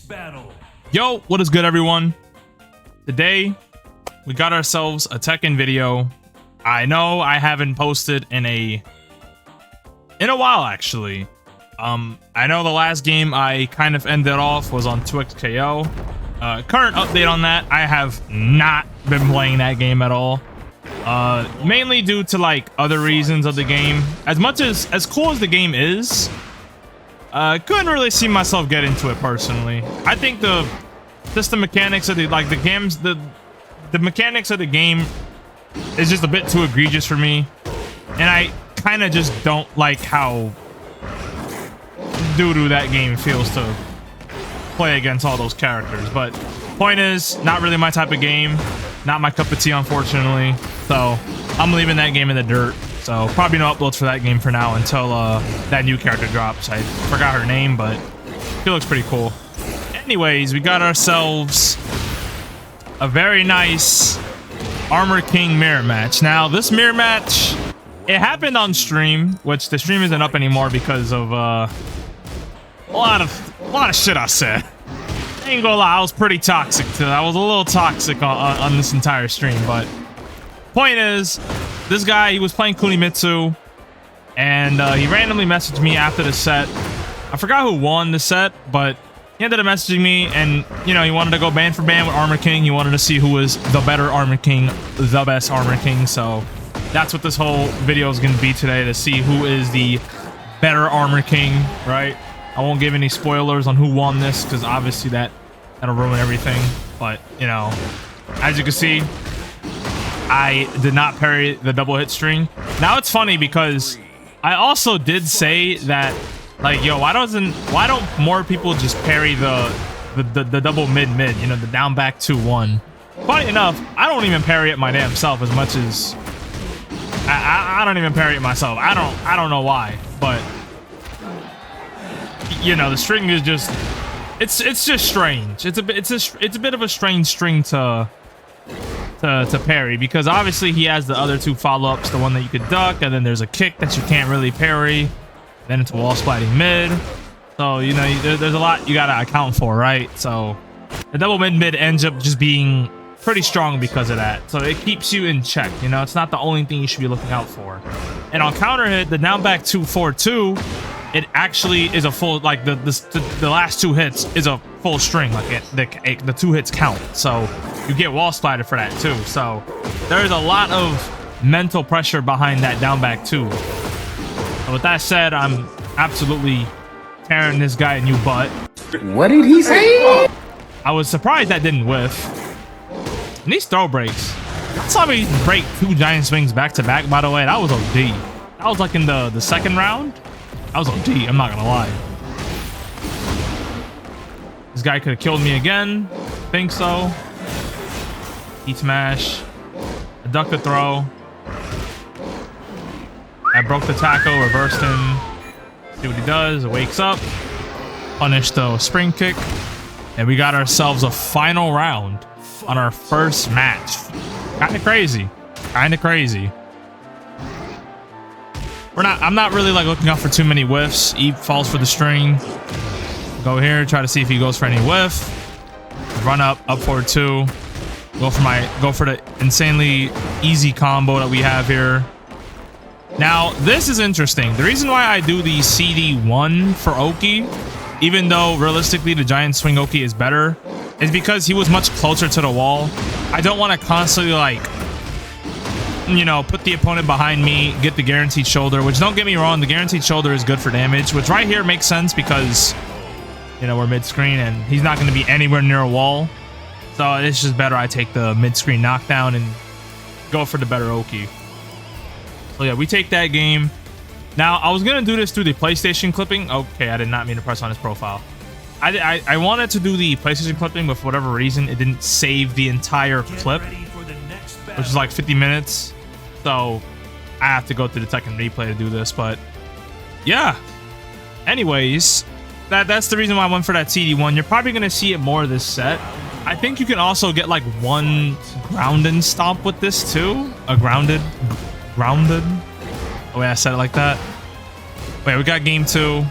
battle. Yo, what is good, everyone? Today we got ourselves a Tekken video. I know I haven't posted in a while, actually. I know the last game I kind of ended off was on 2XKO. Current update on that, I have not been playing that game at all. Mainly due to like other reasons of the game. As cool as the game is, couldn't really see myself get into it personally. I think the system mechanics of the mechanics of the game is just a bit too egregious for me, and I kind of just don't like how doo-doo that game feels to play against all those characters. But point is, not really my type of game, not my cup of tea, unfortunately. So I'm leaving that game in the dirt. So probably no uploads for that game for now until that new character drops. I forgot her name, but she looks pretty cool. Anyways, we got ourselves a very nice Armor King mirror match. Now, this mirror match, it happened on stream, which the stream isn't up anymore because of a lot of shit I said. I ain't gonna lie, I was pretty toxic to that. I was a little toxic on this entire stream, but point is, this guy, he was playing Kunimitsu, and he randomly messaged me after the set. I forgot who won the set, but he ended up messaging me, and you know, he wanted to go band for band with Armor King. He wanted to see who was the better Armor King, the best Armor King. So that's what this whole video is going to be today, to see who is the better Armor King, right? I won't give any spoilers on who won this, because obviously that'll ruin everything. But you know, as you can see, I did not parry the double hit string. Now it's funny because I also did say that, like, yo, why don't more people just parry the double mid, you know, the down back 2-1. Funny enough, I don't even parry it my damn self as much as I don't even parry it myself. I don't know why, but you know, the string is just it's just strange. It's a bit of a strange string to parry, because obviously he has the other two follow-ups, the one that you could duck, and then there's a kick that you can't really parry, then it's wall sliding mid. So you know, there's a lot you gotta account for, right? So the double mid ends up just being pretty strong because of that, so it keeps you in check. You know, it's not the only thing you should be looking out for. And on counter hit, the down back 2-4-2, it actually is a full, like the last two hits is a full string, like the two hits count, so you get wall slided for that too. So there's a lot of mental pressure behind that down back too. So with that said, I'm absolutely tearing this guy a new butt. What did he say? I was surprised that didn't whiff. And these throw breaks, I saw me break 2 giant swings back to back, by the way. That was OD. That was like in the second round. That was OD, I'm not gonna lie. This guy could have killed me again. Think so. Heat smash. I ducked the throw. I broke the tackle, reversed him. See what he does. It wakes up. Punish the spring kick. And we got ourselves a final round on our first match. Kinda crazy. Kinda crazy. I'm not really like looking out for too many whiffs. He falls for the string. Go here, try to see if he goes for any whiff. Run up forward 2. Go for the insanely easy combo that we have here. Now, this is interesting. The reason why I do the CD1 for Oki, even though realistically the giant swing Oki is better, is because he was much closer to the wall. I don't want to constantly, like, you know, put the opponent behind me, get the guaranteed shoulder, which, don't get me wrong, the guaranteed shoulder is good for damage, which right here makes sense because, you know, we're mid-screen and he's not going to be anywhere near a wall. So it's just better I take the mid-screen knockdown and go for the better Oki. So yeah, we take that game. Now, I was going to do this through the PlayStation clipping. Okay, I did not mean to press on his profile. I wanted to do the PlayStation clipping, but for whatever reason, it didn't save the entire clip, which is like 50 minutes. So I have to go through the Tekken replay to do this, but yeah. Anyways, that's the reason why I went for that CD1. You're probably going to see it more this set. I think you can also get like one ground and stomp with this too. A grounded. Oh wait, I said it like that. Wait, we got game 2.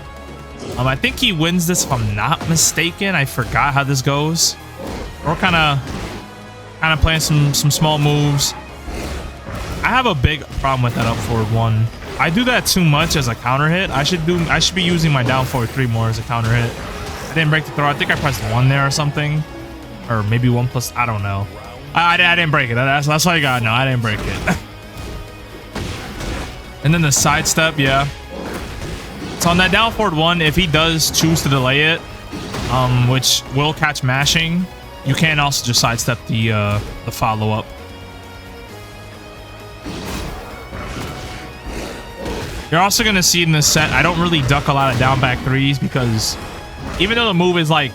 I think he wins this if I'm not mistaken. I forgot how this goes. We're kind of playing some small moves. I have a big problem with that up forward 1. I do that too much as a counter hit. I should be using my down forward 3 more as a counter hit. I didn't break the throw. I think I pressed 1 there or something, or maybe 1 plus. I don't know. I didn't break it. That's all you gotta know. I didn't break it. And then the sidestep, yeah. So on that down forward 1, if he does choose to delay it, which will catch mashing, you can also just sidestep the follow up. You're also gonna see in this set, I don't really duck a lot of down back 3s because even though the move is like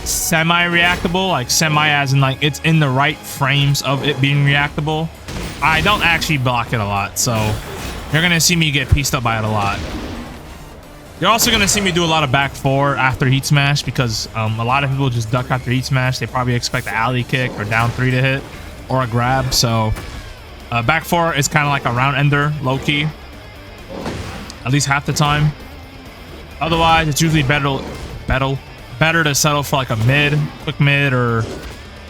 semi-reactable, like semi as in like it's in the right frames of it being reactable, I don't actually block it a lot. So you're gonna see me get pieced up by it a lot. You're also gonna see me do a lot of back 4 after heat smash because a lot of people just duck after heat smash. They probably expect an alley kick or down 3 to hit or a grab. So back 4 is kind of like a round ender, low key, at least half the time. Otherwise, it's usually better to settle for like a mid, quick mid, or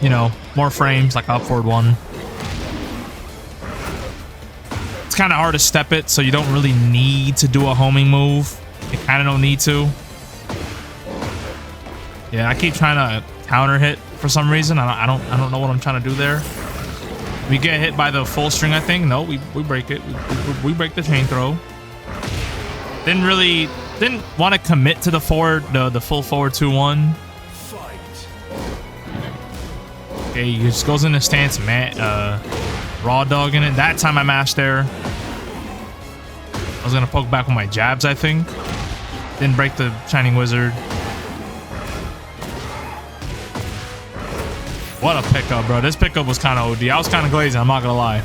you know, more frames like up forward 1. It's kind of hard to step it, so you don't really need to do a homing move. You kind of don't need to. Yeah, I keep trying to counter hit for some reason. I don't know what I'm trying to do there. We get hit by the full string, I think. No, we break it. We break the chain throw. Didn't want to commit to the forward, the full forward 2-1. Okay, he just goes into stance, man. Raw dog in it. That time I mashed there. I was gonna poke back with my jabs, I think. Didn't break the Shining Wizard. What a pickup, bro. This pickup was kind of OD. I was kind of glazing, I'm not gonna lie.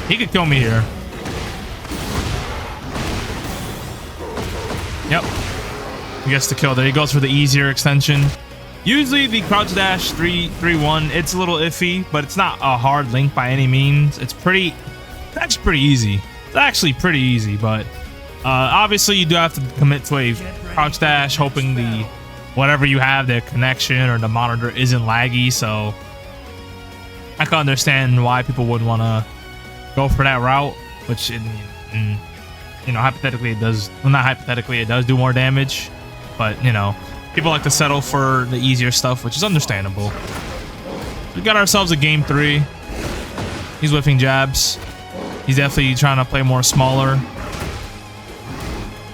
He could kill me here. Yep. He gets the kill there. He goes for the easier extension. Usually the crouch dash 3-3-1, it's a little iffy, but it's not a hard link by any means. It's actually pretty easy. It's actually pretty easy, but obviously you do have to commit to a crouch dash, hoping the whatever you have, the connection or the monitor isn't laggy. So I can understand why people would want to go for that route, which you know, hypothetically it does. Well, not hypothetically, it does do more damage, but you know, people like to settle for the easier stuff, which is understandable. We got ourselves a game 3. He's whiffing jabs. He's definitely trying to play more smaller.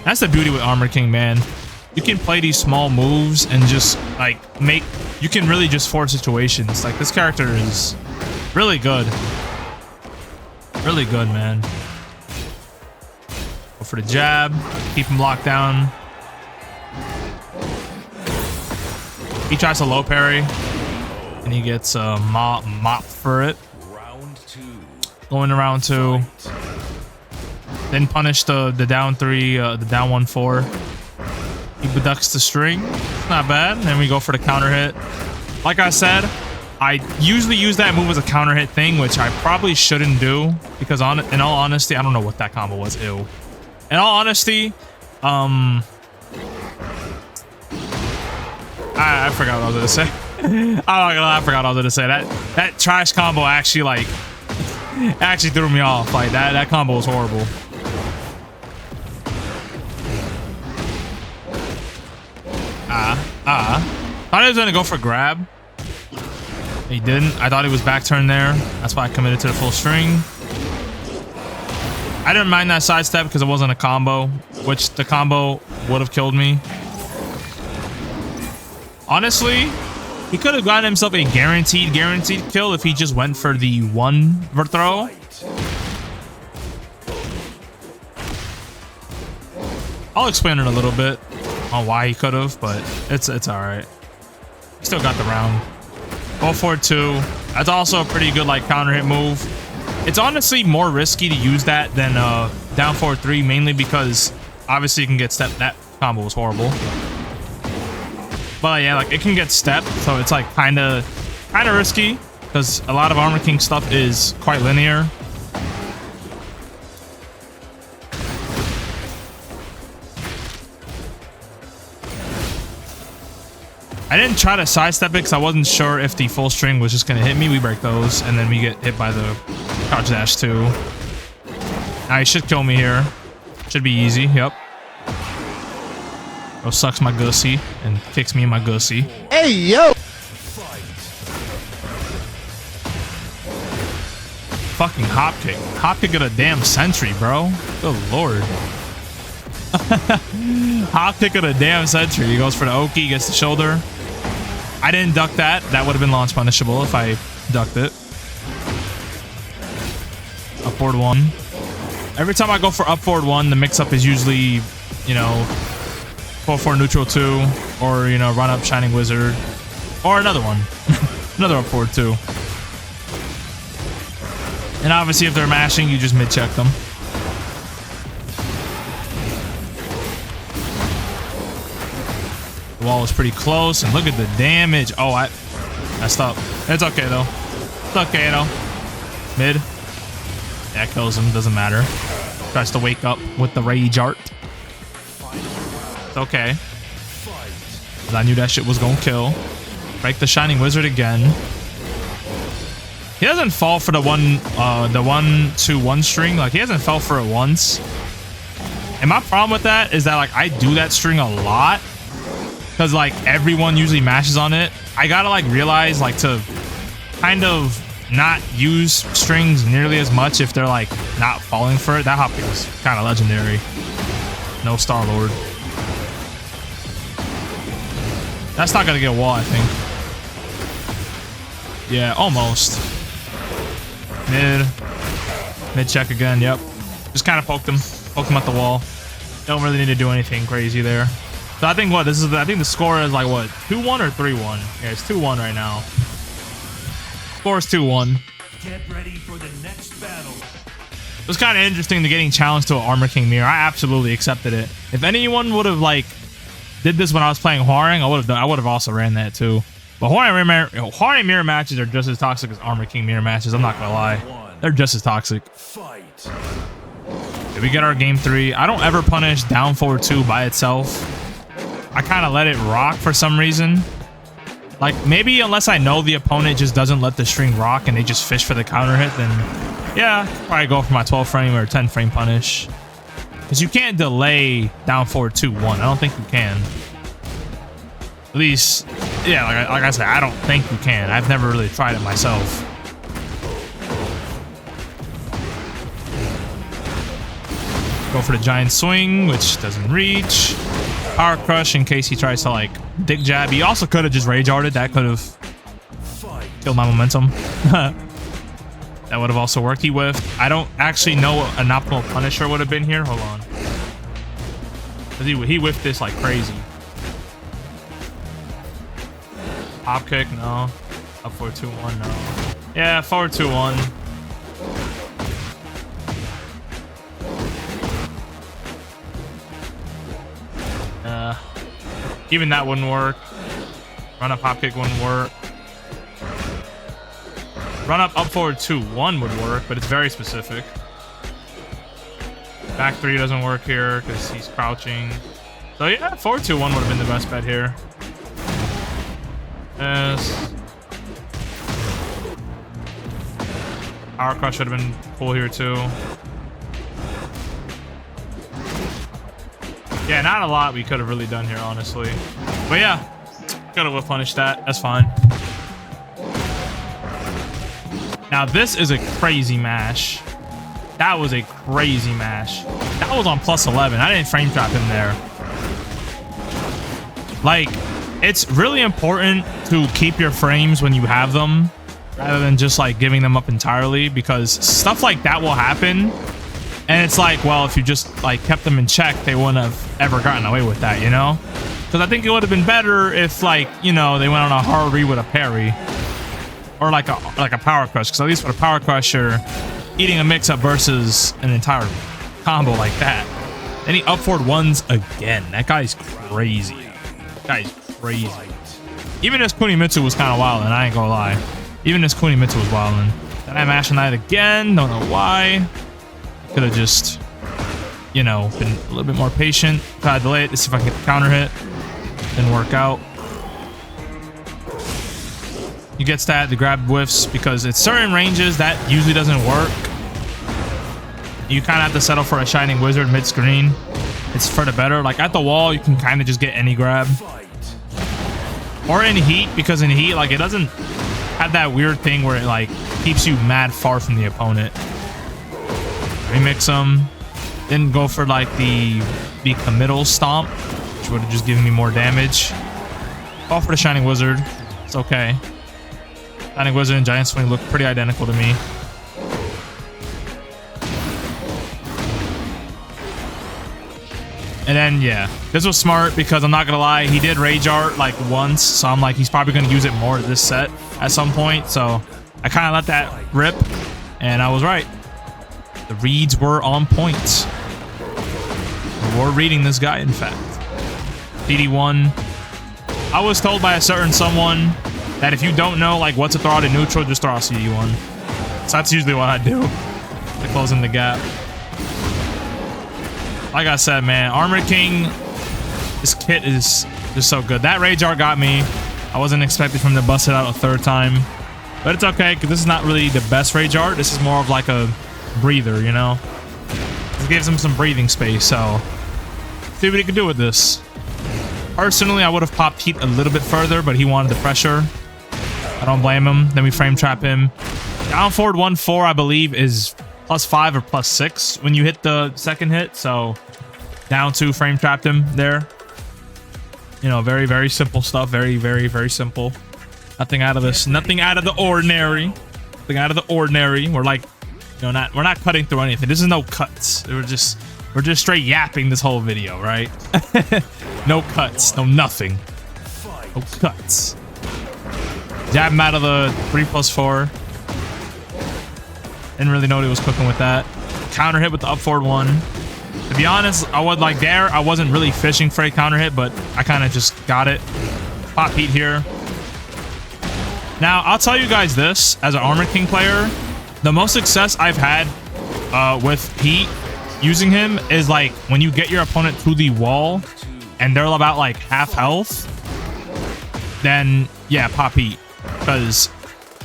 That's the beauty with Armor King, man. You can play these small moves and just like you can really just force situations. Like this character is really good. Really good, man. Go for the jab, keep him locked down. He tries to low parry, and he gets a mop for it. Going to round 2. Then punish the down 3, the down 1-4. He beducts the string. Not bad. Then we go for the counter hit. Like I said, I usually use that move as a counter hit thing, which I probably shouldn't do because in all honesty, I don't know what that combo was. Ew. In all honesty, I forgot what I was gonna say. I'm not gonna lie, I forgot what I was gonna say. That trash combo actually actually threw me off. Like that combo was horrible. Thought he was gonna go for grab. He didn't. I thought he was back turn there. That's why I committed to the full string. I didn't mind that sidestep because it wasn't a combo, which the combo would have killed me. Honestly, he could have gotten himself a guaranteed kill if he just went for the 1 throw. I'll explain it a little bit on why he could have, but it's all right. Still got the round. Go for 2. That's also a pretty good counter hit move. It's honestly more risky to use that than down forward 3, mainly because obviously you can get stepped. That combo was horrible. But yeah, it can get stepped, so it's kind of risky because a lot of Armor King stuff is quite linear. I didn't try to sidestep it because I wasn't sure if the full string was just going to hit me. We break those, and then we get hit by the crouch dash too. Now he should kill me here. Should be easy. Yep. Bro sucks my gussy and kicks me in my gussy. Hey, yo! Fucking hop kick. Hop kick at a damn sentry, bro. Good lord. Hop kick at a damn sentry. He goes for the Oki, gets the shoulder. I didn't duck that. That would have been launch punishable if I ducked it. Up forward 1. Every time I go for up forward 1, the mix-up is usually, you know, 4-4 neutral 2, or, you know, run up Shining Wizard, or another one. Another up forward 2. And obviously, if they're mashing, you just mid-check them. The wall is pretty close, and look at the damage. Oh, I messed up. It's okay, though. It's okay, though. Mid. Yeah, kills him. Doesn't matter. Tries to wake up with the rage art. It's okay. Because I knew that shit was going to kill. Break the Shining Wizard again. He doesn't fall for the 1-2-1 string. Like, he hasn't fell for it once. And my problem with that is that, like, I do that string a lot. Because, like, everyone usually mashes on it. I gotta, like, realize, like, to kind of not use strings nearly as much if they're, like, not falling for it. That hop kick was kind of legendary. No Star-Lord. That's not gonna get a wall, I think. Yeah, almost. Mid check again. Yep. Just kind of poked him at the wall. Don't really need to do anything crazy there. So I think what this is. I think the score is like what 2-1 or 3-1. Yeah, it's 2-1 right now. Score is 2-1. Get ready for the next battle. It was kind of interesting to getting challenged to an Armor King mirror. I absolutely accepted it. If anyone would have like did this when I was playing Hwoarang, I would have also ran that too. But Hwoarang mirror matches are just as toxic as Armor King mirror matches. I'm not gonna lie, they're just as toxic. Fight. Did we get our game 3? I don't ever punish down forward 2 by itself. I kind of let it rock for some reason. Like, maybe unless I know the opponent just doesn't let the string rock and they just fish for the counter hit, then yeah, probably go for my 12 frame or 10 frame punish. Because you can't delay down forward 2-1. I don't think you can. At least, yeah, like I said, I don't think you can. I've never really tried it myself. Go for the giant swing, which doesn't reach. Power crush in case he tries to like dick jab. He also could have just rage arted. That could have killed my momentum. That would have also worked. He whiffed. I don't actually know what an optimal punisher would have been here. Hold on. He whiffed this like crazy. Hop kick, no. Up forward 2-1, no. Yeah, forward 2-1. Even that wouldn't work. Run up hop kick wouldn't work. Run up forward 2-1 would work, but it's very specific. Back 3 doesn't work here because he's crouching. So yeah, forward 2-1 would have been the best bet here. Yes. Power crush should have been cool here too. Yeah, not a lot we could have really done here, honestly. But yeah, could have punished that. That's fine. Now this is a crazy mash. That was a crazy mash. That was on +11. I didn't frame trap him there. Like, it's really important to keep your frames when you have them, rather than just like giving them up entirely, because stuff like that will happen. And it's like, well, if you just like kept them in check, they wouldn't have ever gotten away with that, you know? Because I think it would have been better if, like, you know, they went on a hard read with a parry, or like a power crush. Because at least with a power crush, you're eating a mix-up versus an entire combo like that. Then he up forward 1s again. That guy's crazy. That guy's crazy. Even his Kunimitsu was kind of wild, and I ain't gonna lie. Even his Kunimitsu was wildin'. Then I mashed on that again. Don't know why. Could have just, you know, been a little bit more patient. Try to delay it to see if I can get the counter hit. Didn't work out. He gets that, the grab whiffs, because it's certain ranges that usually doesn't work. You kind of have to settle for a Shining Wizard mid-screen. It's for the better. Like at the wall, you can kind of just get any grab. Or in heat, because in heat, like it doesn't have that weird thing where it like keeps you mad far from the opponent. Remix them. Then go for like the committal stomp, which would have just given me more damage. Fall for the Shining Wizard. It's okay. Shining Wizard and Giant Swing look pretty identical to me. And then, yeah, this was smart because I'm not going to lie, he did Rage Art like once. So I'm like, he's probably going to use it more this set at some point. So I kind of let that rip and I was right. The reads were on point. We're reading this guy, in fact. PD1. I was told by a certain someone that if you don't know like what to throw out in neutral, just throw out CD1. So that's usually what I do to close in the gap. Like I said, man, Armor King, this kit is just so good. That Rage Art got me. I wasn't expecting him to bust it out a third time. But it's okay, because this is not really the best Rage Art. This is more of like a breather, you know? This gives him some breathing space, so see what he can do with this. Personally, I would have popped Heat a little bit further, but he wanted the pressure. I don't blame him. Then we frame trap him. Down forward 1-4, I believe, is +5 or +6 when you hit the second hit. So down 2, frame trapped him there. You know, very, very simple stuff. Very, very, very simple. Nothing out of this. Nothing out of the ordinary. Nothing out of the ordinary. We're like, you know, we're not cutting through anything. This is no cuts. We're just straight yapping this whole video, right? No cuts. No nothing. No cuts. Jab him out of the 3+4. Didn't really know what he was cooking with that. Counter hit with the up forward 1. To be honest, I wasn't really fishing for a counter hit, but I kind of just got it. Pop Heat here. Now, I'll tell you guys this, as an Armor King player, the most success I've had with Heat using him is like when you get your opponent to the wall and they're about like half health, then yeah, pop Heat. Because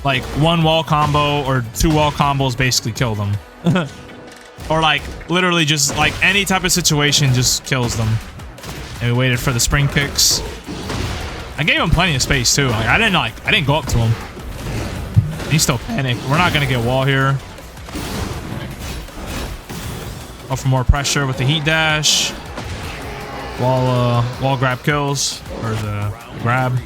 like 1 wall combo or 2 wall combos basically kill them. Or like literally just like any type of situation just kills them. And we waited for the spring kicks. I gave him plenty of space too. Like I didn't go up to him. He still panicked. We're not gonna get wall here. Go for more pressure with the Heat dash. Wall grab kills, or the grab.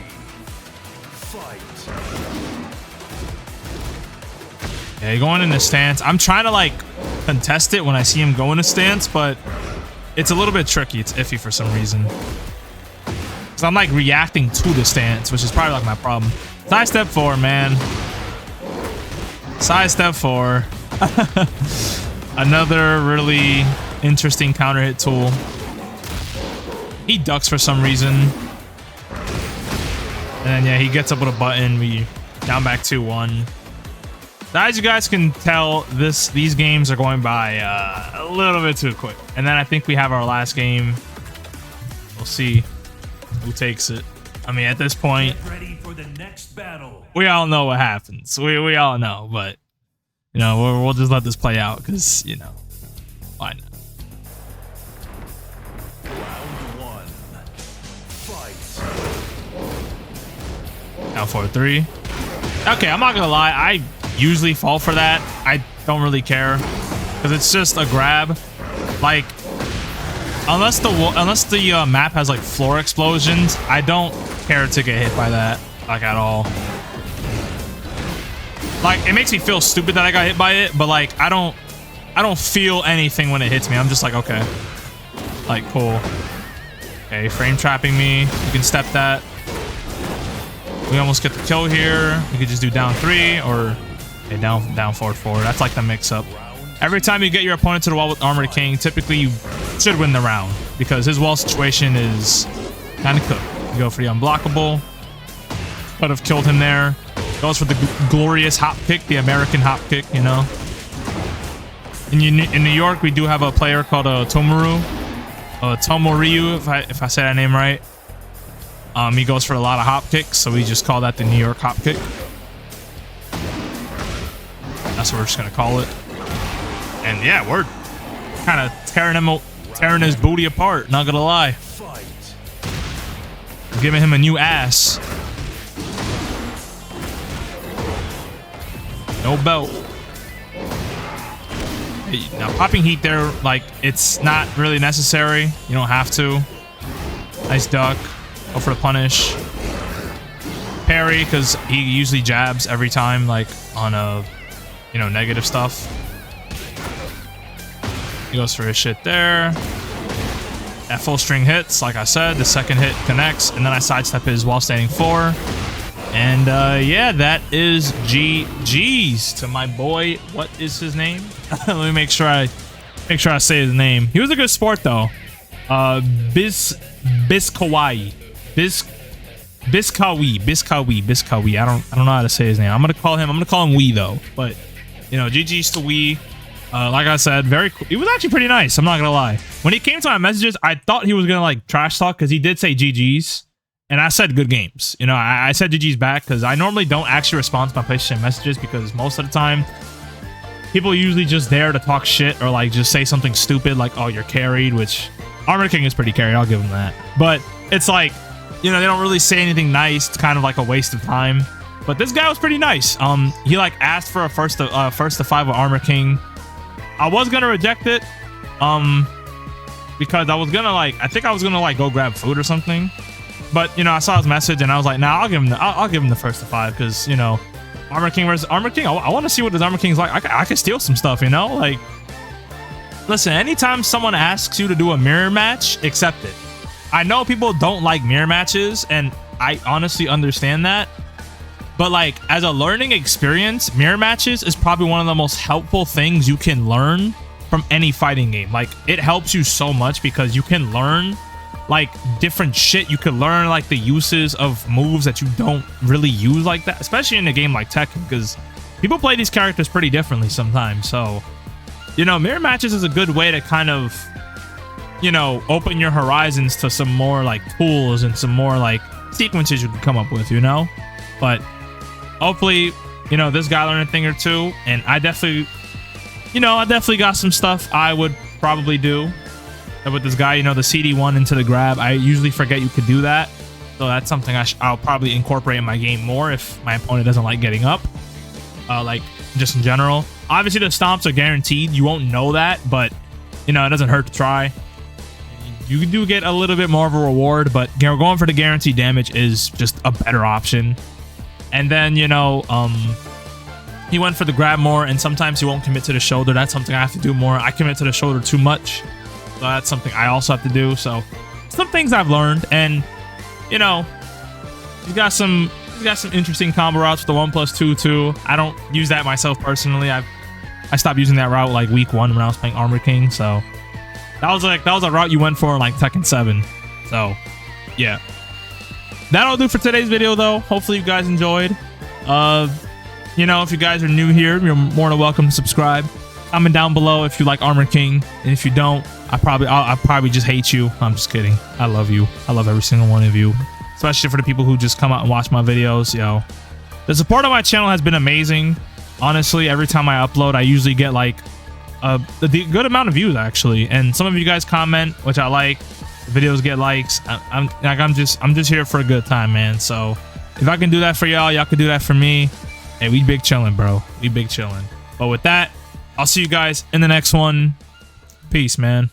Yeah, going in the stance. I'm trying to like contest it when I see him go in a stance, but it's a little bit tricky. It's iffy for some reason. So I'm like reacting to the stance, which is probably like my problem. Side step 4, man. Side step 4. Another really interesting counter hit tool. He ducks for some reason. And then yeah, he gets up with a button. We down back 2-1. As you guys can tell, these games are going by a little bit too quick. And then I think we have our last game. We'll see who takes it. I mean, at this point, Get ready for the next battle. we all know what happens. We all know, but you know, we'll just let this play out because, you know, why not? Round 1. Fight. Down 4-3. Okay, I'm not gonna lie. I usually fall for that. I don't really care because it's just a grab. Like, unless the map has like floor explosions, I don't care to get hit by that like at all. Like, it makes me feel stupid that I got hit by it, but like I don't feel anything when it hits me. I'm just like, okay, like cool. Okay, frame trapping me. You can step that. We almost get the kill here. We could just do down 3 or okay, down forward 4. That's like the mix up. Every time you get your opponent to the wall with Armored King, typically you should win the round because his wall situation is kind of cooked. You go for the unblockable. Could have killed him there. Goes for the glorious hop kick, the American hop kick, you know. In New York, we do have a player called Tomoriu, if I say that name right. He goes for a lot of hop kicks, so we just call that the New York hop kick. That's what we're just gonna call it. And yeah, we're kind of tearing his booty apart. Not gonna lie. We're giving him a new ass. No belt. Now popping heat there, like, it's not really necessary. You don't have to. Nice duck. Go for the punish. Parry, because he usually jabs every time, like, on a, you know, negative stuff. He goes for his shit there. That full string hits, like I said. The second hit connects, and then I sidestep his while standing 4. And yeah, that is GG's to my boy. What is his name? Let me make sure I say his name. He was a good sport though. Biskawi. I don't know how to say his name. I'm gonna call him Wee though. But you know, GG's to Wee. Like I said, he was actually pretty nice. I'm not gonna lie. When he came to my messages, I thought he was gonna like trash talk because he did say GG's. And I said good games. You know, I said GG's back because I normally don't actually respond to my PlayStation messages because most of the time, people are usually just there to talk shit or like just say something stupid like, oh, you're carried, which Armor King is pretty carried. I'll give him that. But it's like, you know, they don't really say anything nice. It's kind of like a waste of time. But this guy was pretty nice. He like asked for a first to 5 with Armor King. I was going to reject it. Because I was going to I think I was going to like go grab food or something. But, you know, I saw his message and I was like, nah, I'll give him the first to 5 because, you know, Armor King versus Armor King. I want to see what his Armor King's like. I can steal some stuff, you know? Like, listen, anytime someone asks you to do a mirror match, accept it. I know people don't like mirror matches, and I honestly understand that. But, like, as a learning experience, mirror matches is probably one of the most helpful things you can learn from any fighting game. Like, it helps you so much because you can learn like different shit. You could learn like the uses of moves that you don't really use like that, especially in a game like Tekken, because people play these characters pretty differently sometimes. So, you know, mirror matches is a good way to kind of, you know, open your horizons to some more like tools and some more like sequences you can come up with, you know. But hopefully, you know, this guy learned a thing or two, and I definitely got some stuff I would probably do with this guy. You know, the CD1 into the grab, I usually forget you could do that, so that's something I'll probably incorporate in my game more if my opponent doesn't like getting up, like just in general. Obviously the stomps are guaranteed, you won't know that, but you know, it doesn't hurt to try. You do get a little bit more of a reward, but you know, going for the guaranteed damage is just a better option. And then, you know, he went for the grab more, and sometimes he won't commit to the shoulder. That's something I have to do more. I commit to the shoulder too much, so that's something I also have to do. So some things I've learned, and you know, he's got some interesting combo routes with the 1+2 too. I don't use that myself personally. I stopped using that route like week 1 when I was playing Armor King. So that was a route you went for in like Tekken 7. So yeah, that'll do for today's video though. Hopefully you guys enjoyed. You know, if you guys are new here, you're more than welcome to subscribe. Comment down below if you like Armor King, and if you don't, I'll probably just hate you. I'm just kidding. I love you. I love every single one of you, especially for the people who just come out and watch my videos. Yo, the support on my channel has been amazing. Honestly, every time I upload, I usually get like a good amount of views actually, and some of you guys comment, which I like. The videos get likes. I'm just here for a good time, man. So if I can do that for y'all can do that for me. Hey, we big chilling, bro. We big chilling. But with that, I'll see you guys in the next one. Peace, man.